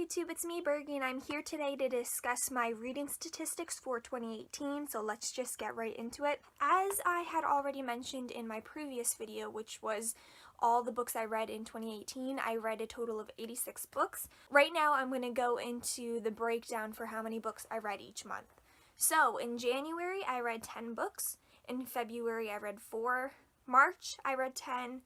YouTube, it's me, Bergie, and I'm here today to discuss my reading statistics for 2018, so let's just get right into it. As I had already mentioned in my previous video, which was all the books I read in 2018, I read a total of 86 books. Right now, I'm going to go into the breakdown for how many books I read each month. So, in January, I read 10 books. In February, I read 4. March, I read 10.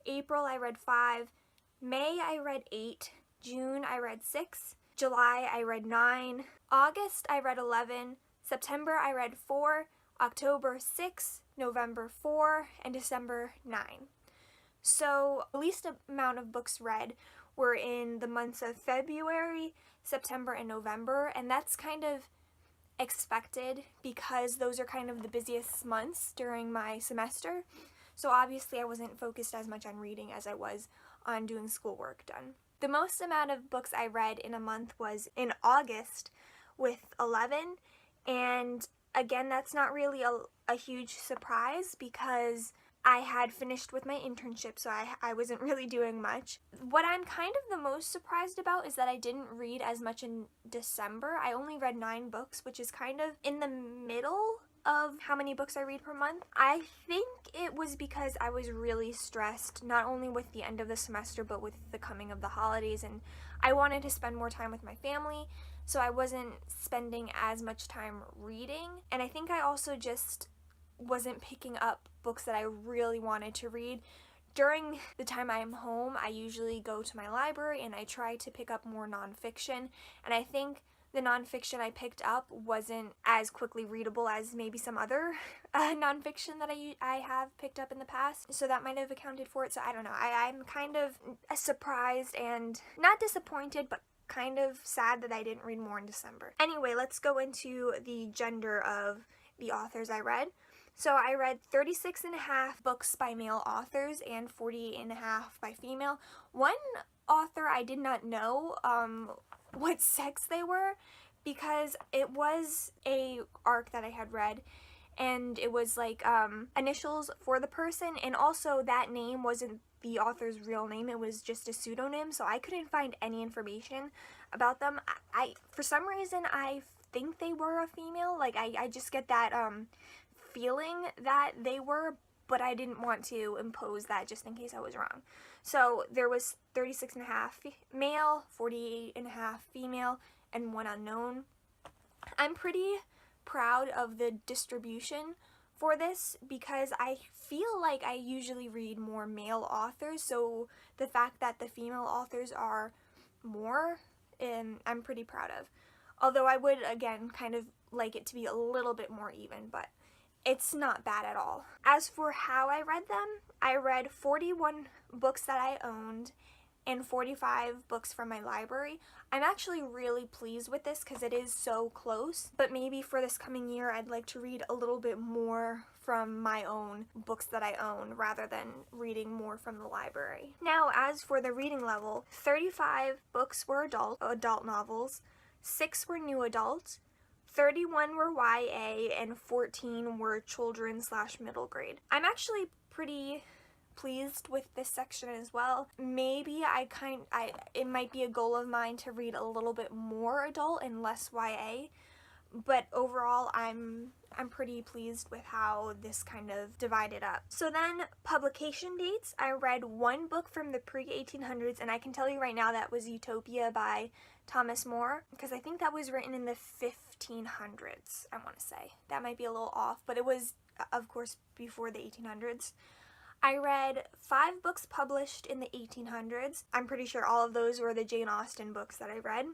April, I read 5. May, I read 8. June, I read 6. July, I read 9. August, I read 11. September, I read 4. October, 6. November, 4. And December, 9. So, the least amount of books read were in the months of February, September, and November, and that's kind of expected because those are kind of the busiest months during my semester. So obviously I wasn't focused as much on reading as I was on doing schoolwork done. The most amount of books I read in a month was in August with 11, and again, that's not really a huge surprise because I had finished with my internship, so I wasn't really doing much. What I'm kind of the most surprised about is that I didn't read as much in December. I only read 9 books, which is kind of in the middle of how many books I read per month. I think it was because I was really stressed, not only with the end of the semester, but with the coming of the holidays, and I wanted to spend more time with my family, so I wasn't spending as much time reading. And I think I also just wasn't picking up books that I really wanted to read. During the time I'm home, I usually go to my library and I try to pick up more nonfiction, and I think the nonfiction I picked up wasn't as quickly readable as maybe some other nonfiction that I have picked up in the past, so that might have accounted for it. So I don't know, I'm kind of surprised and not disappointed, but kind of sad that I didn't read more in December. Anyway, let's go into the gender of the authors I read. So I read 36 and a half books by male authors and 48 and a half by female. One author I did not know what sex they were because it was a arc that I had read and it was like initials for the person, and also that name wasn't the author's real name, it was just a pseudonym, so I couldn't find any information about them. I for some reason I think they were a female, like I just get that feeling that they were, but I didn't want to impose that just in case I was wrong. So there was 36 and a half male, 48 and a half female, and 1 unknown. I'm pretty proud of the distribution for this because I feel like I usually read more male authors, so the fact that the female authors are more, I'm pretty proud of. Although I would, again, kind of like it to be a little bit more even, but it's not bad at all. As for how I read them, I read 41 books that I owned and 45 books from my library. I'm actually really pleased with this because it is so close, but maybe for this coming year I'd like to read a little bit more from my own books that I own rather than reading more from the library. Now, as for the reading level, 35 books were adult novels, 6 were new adult, 31 were YA, and 14 were children/middle grade. I'm actually pretty pleased with this section as well. Maybe it might be a goal of mine to read a little bit more adult and less YA, but overall I'm pretty pleased with how this kind of divided up. So then, publication dates, I read 1 book from the pre-1800s, and I can tell you right now that was Utopia by Thomas More, because I think that was written in the 1500s, I want to say. That might be a little off, but it was, of course, before the 1800s. I read 5 books published in the 1800s. I'm pretty sure all of those were the Jane Austen books that I read.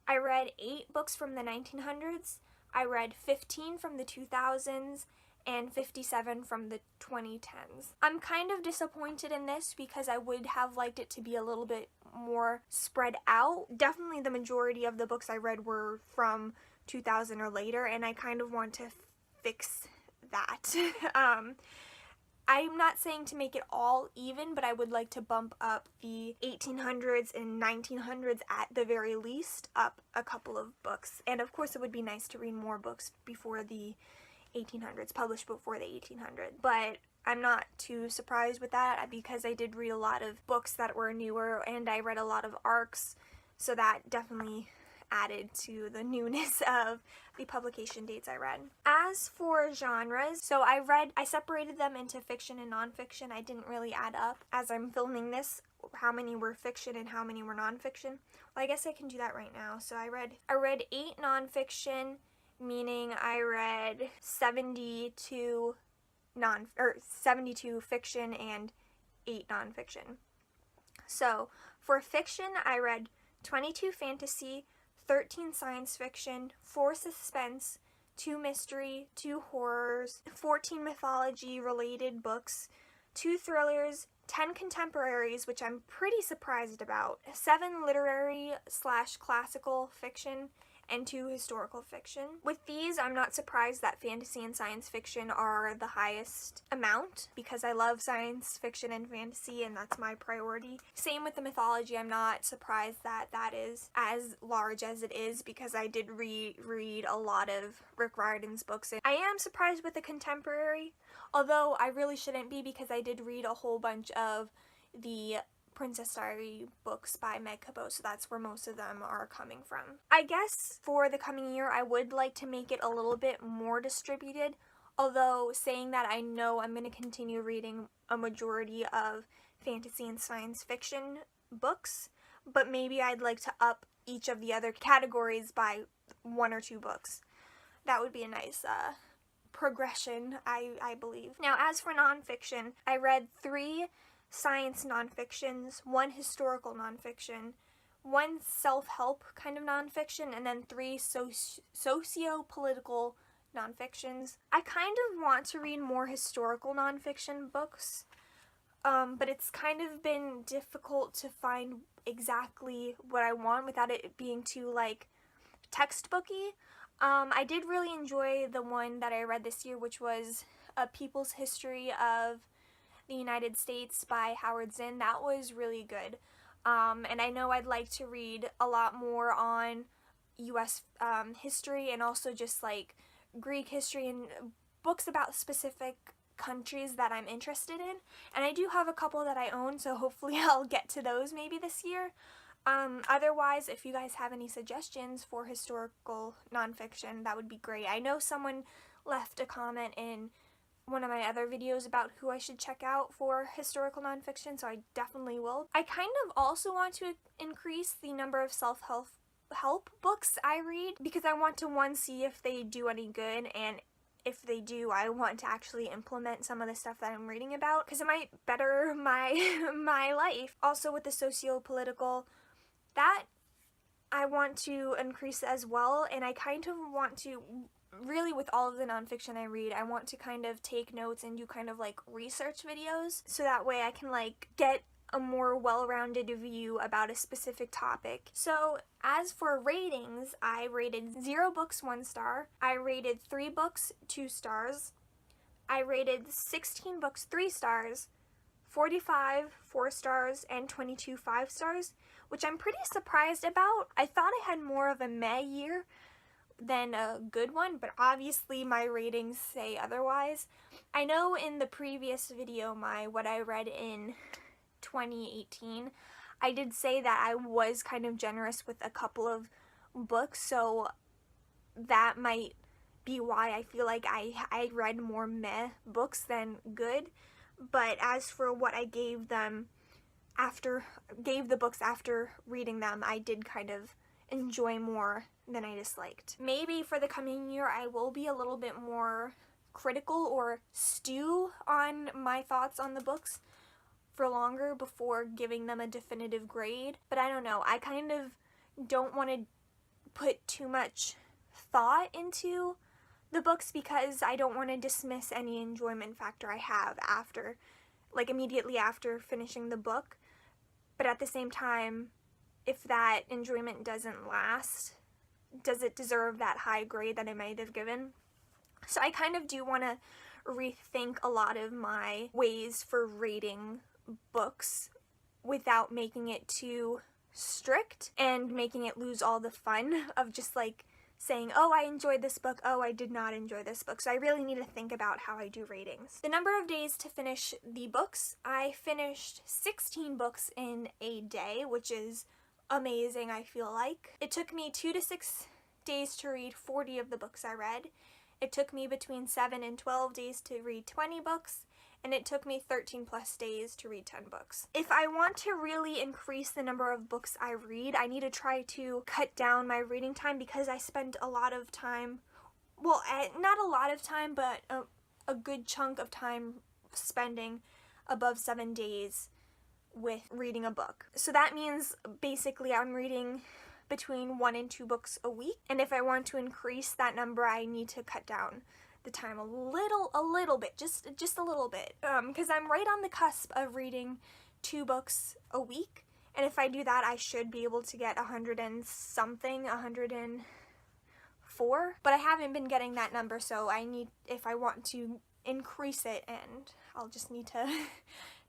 I read 8 books from the 1900s. I read 15 from the 2000s and 57 from the 2010s. I'm kind of disappointed in this because I would have liked it to be a little bit more spread out. Definitely the majority of the books I read were from 2000 or later, and I kind of want to fix that. I'm not saying to make it all even, but I would like to bump up the 1800s and 1900s at the very least up a couple of books. And of course it would be nice to read more books before the 1800s, published before the 1800s. But I'm not too surprised with that because I did read a lot of books that were newer and I read a lot of arcs So that definitely added to the newness of the publication dates I read. As for genres, so I separated them into fiction and nonfiction. I didn't really add up as I'm filming this how many were fiction and how many were nonfiction. Well, I guess I can do that right now. So I read 8 nonfiction, meaning I read 72 fiction and 8 nonfiction. So for fiction, I read 22 fantasy, 13 science fiction, 4 suspense, 2 mystery, 2 horrors, 14 mythology related books, 2 thrillers, 10 contemporaries, which I'm pretty surprised about, 7 literary/classical fiction, and 2 historical fiction. With these, I'm not surprised that fantasy and science fiction are the highest amount because I love science fiction and fantasy and that's my priority. Same with the mythology. I'm not surprised that that is as large as it is because I did read a lot of Rick Riordan's books. And I am surprised with the contemporary, although I really shouldn't be because I did read a whole bunch of the Princess Diary books by Meg Cabot, so that's where most of them are coming from. I guess for the coming year, I would like to make it a little bit more distributed, although saying that, I know I'm going to continue reading a majority of fantasy and science fiction books, but maybe I'd like to up each of the other categories by 1 or 2 books. That would be a nice progression, I believe. Now, as for nonfiction, I read 3 science nonfictions, 1 historical nonfiction, 1 self-help kind of nonfiction, and then 3 socio-political nonfictions. I kind of want to read more historical nonfiction books, but it's kind of been difficult to find exactly what I want without it being too, like, textbooky. I did really enjoy the one that I read this year, which was A People's History of the United States by Howard Zinn. That was really good. And I know I'd like to read a lot more on U.S. History and also just like Greek history and books about specific countries that I'm interested in. And I do have a couple that I own, so hopefully I'll get to those maybe this year. Otherwise, if you guys have any suggestions for historical nonfiction, that would be great. I know someone left a comment in one of my other videos about who I should check out for historical nonfiction, so I definitely will. I kind of also want to increase the number of self-help books I read because I want to, 1, see if they do any good, and if they do, I want to actually implement some of the stuff that I'm reading about because it might better my my life. Also with the socio-political, that I want to increase as well, and I kind of want to, really with all of the nonfiction I read, I want to kind of take notes and do kind of like research videos so that way I can like get a more well-rounded view about a specific topic. So as for ratings, I rated 0 books 1 star, I rated 3 books 2 stars, I rated 16 books 3 stars, 45 4 stars, and 22 5 stars, which I'm pretty surprised about. I thought I had more of a meh year than a good one, but obviously my ratings say otherwise. I know in the previous video, what I read in 2018, I did say that I was kind of generous with a couple of books, so that might be why I feel like I read more meh books than good. But as for what I gave the books after reading them, I did kind of enjoy more than I disliked. Maybe for the coming year I will be a little bit more critical or stew on my thoughts on the books for longer before giving them a definitive grade. But I don't know, I kind of don't want to put too much thought into the books because I don't want to dismiss any enjoyment factor I have after, like immediately after finishing the book. But at the same time, if that enjoyment doesn't last, does it deserve that high grade that I might have given? So I kind of do want to rethink a lot of my ways for rating books without making it too strict and making it lose all the fun of just like saying, oh, I enjoyed this book, oh, I did not enjoy this book. So I really need to think about how I do ratings. The number of days to finish the books, I finished 16 books in a day, which is amazing, I feel like. It took me 2 to 6 days to read 40 of the books I read. It took me between 7 and 12 days to read 20 books, and it took me 13 plus days to read 10 books. If I want to really increase the number of books I read, I need to try to cut down my reading time, because I spend a lot of time, well, not a lot of time, but a good chunk of time spending above 7 days with reading a book. So that means basically I'm reading between 1 and 2 books a week, and if I want to increase that number, I need to cut down the time a little bit, just a little bit, because I'm right on the cusp of reading 2 books a week, and if I do that, I should be able to get 100 and something, 104, but I haven't been getting that number, so I need, if I want to increase it, and I'll just need to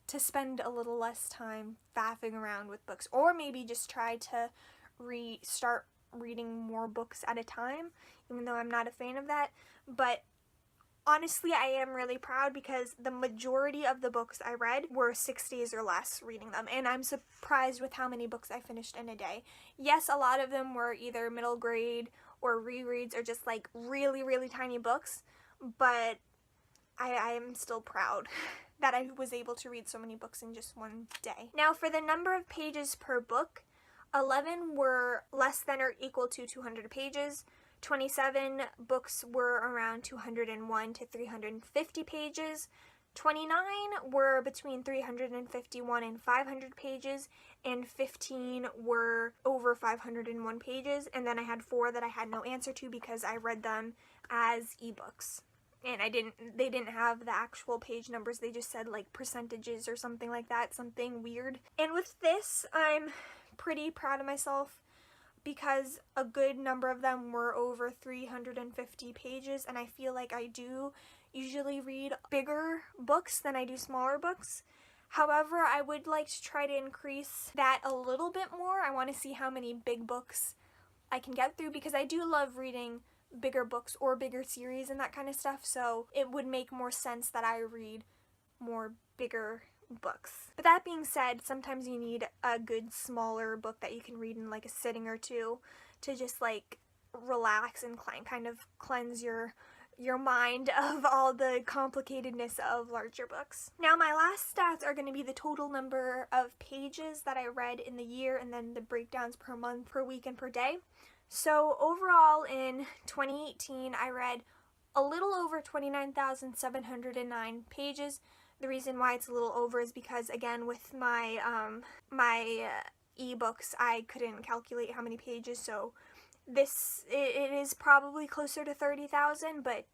to spend a little less time faffing around with books, or maybe just try to start reading more books at a time, even though I'm not a fan of that. But honestly, I am really proud, because the majority of the books I read were 6 days or less reading them, and I'm surprised with how many books I finished in a day. Yes, a lot of them were either middle grade or rereads or just like really tiny books, but I am still proud that I was able to read so many books in just one day. Now, for the number of pages per book, 11 were less than or equal to 200 pages. 27 books were around 201 to 350 pages. 29 were between 351 and 500 pages, and 15 were over 501 pages, and then I had 4 that I had no answer to because I read them as ebooks. And they didn't have the actual page numbers, they just said like percentages or something like that, something weird. And with this, I'm pretty proud of myself, because a good number of them were over 350 pages, and I feel like I do usually read bigger books than I do smaller books. However, I would like to try to increase that a little bit more. I want to see how many big books I can get through, because I do love reading bigger books or bigger series and that kind of stuff, so it would make more sense that I read more bigger books. But that being said, sometimes you need a good smaller book that you can read in like a sitting or two to just like relax and kind of cleanse your mind of all the complicatedness of larger books. Now, my last stats are going to be the total number of pages that I read in the year, and then the breakdowns per month, per week, and per day. So overall in 2018, I read a little over 29,709 pages. The reason why it's a little over is because, again, with my ebooks, I couldn't calculate how many pages, so it is probably closer to 30,000, but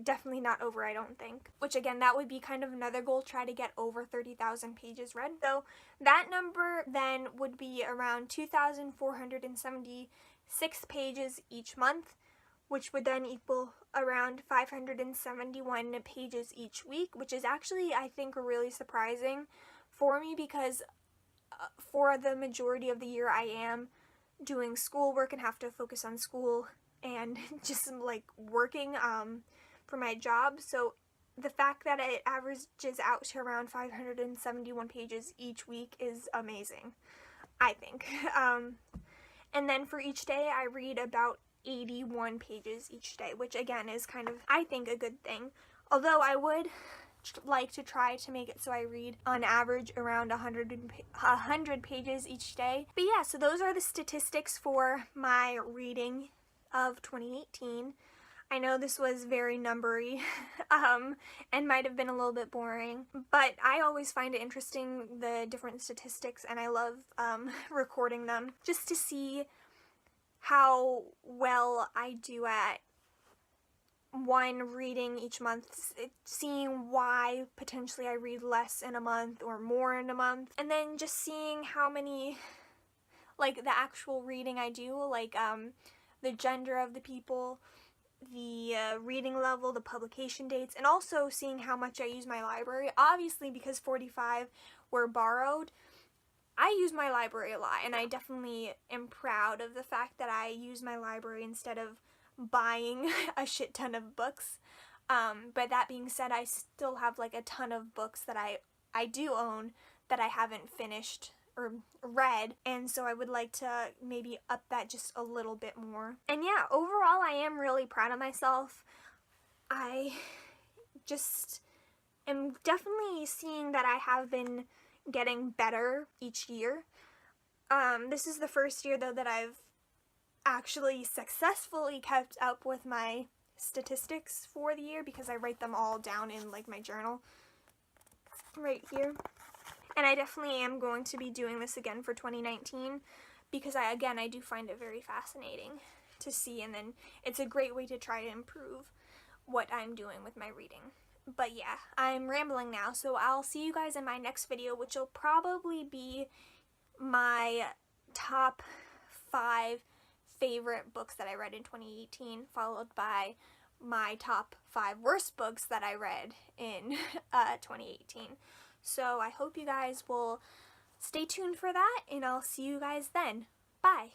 definitely not over, I don't think. Which, again, that would be kind of another goal, try to get over 30,000 pages read. So that number then would be around 2,476 pages each month, which would then equal around 571 pages each week, which is actually, I think, really surprising for me, because for the majority of the year I am doing schoolwork and have to focus on school and just like working for my job. So the fact that it averages out to around 571 pages each week is amazing, I think. And then for each day, I read about 81 pages each day, which again is kind of, I think, a good thing. Although I would like to try to make it so I read on average around 100 pages each day. But yeah, so those are the statistics for my reading of 2018. I know this was very numbery and might have been a little bit boring, but I always find it interesting, the different statistics, and I love recording them just to see how well I do at reading each month, seeing why potentially I read less in a month or more in a month, and then just seeing how many, like, the actual reading I do, like the gender of the people, the reading level, the publication dates, and also seeing how much I use my library. Obviously, because 45 were borrowed, I use my library a lot, and I definitely am proud of the fact that I use my library instead of buying a shit ton of books. But that being said, I still have like a ton of books that I do own that I haven't finished or read, and so I would like to maybe up that just a little bit more. And yeah, overall I am really proud of myself. I just am definitely seeing that I have been getting better each year. This is the first year though that I've actually successfully kept up with my statistics for the year, because I write them all down in like my journal right here. And I definitely am going to be doing this again for 2019, because I do find it very fascinating to see, and then it's a great way to try to improve what I'm doing with my reading. But yeah, I'm rambling now, so I'll see you guys in my next video, which will probably be my top 5 favorite books that I read in 2018, followed by my top 5 worst books that I read in 2018. So I hope you guys will stay tuned for that, and I'll see you guys then. Bye!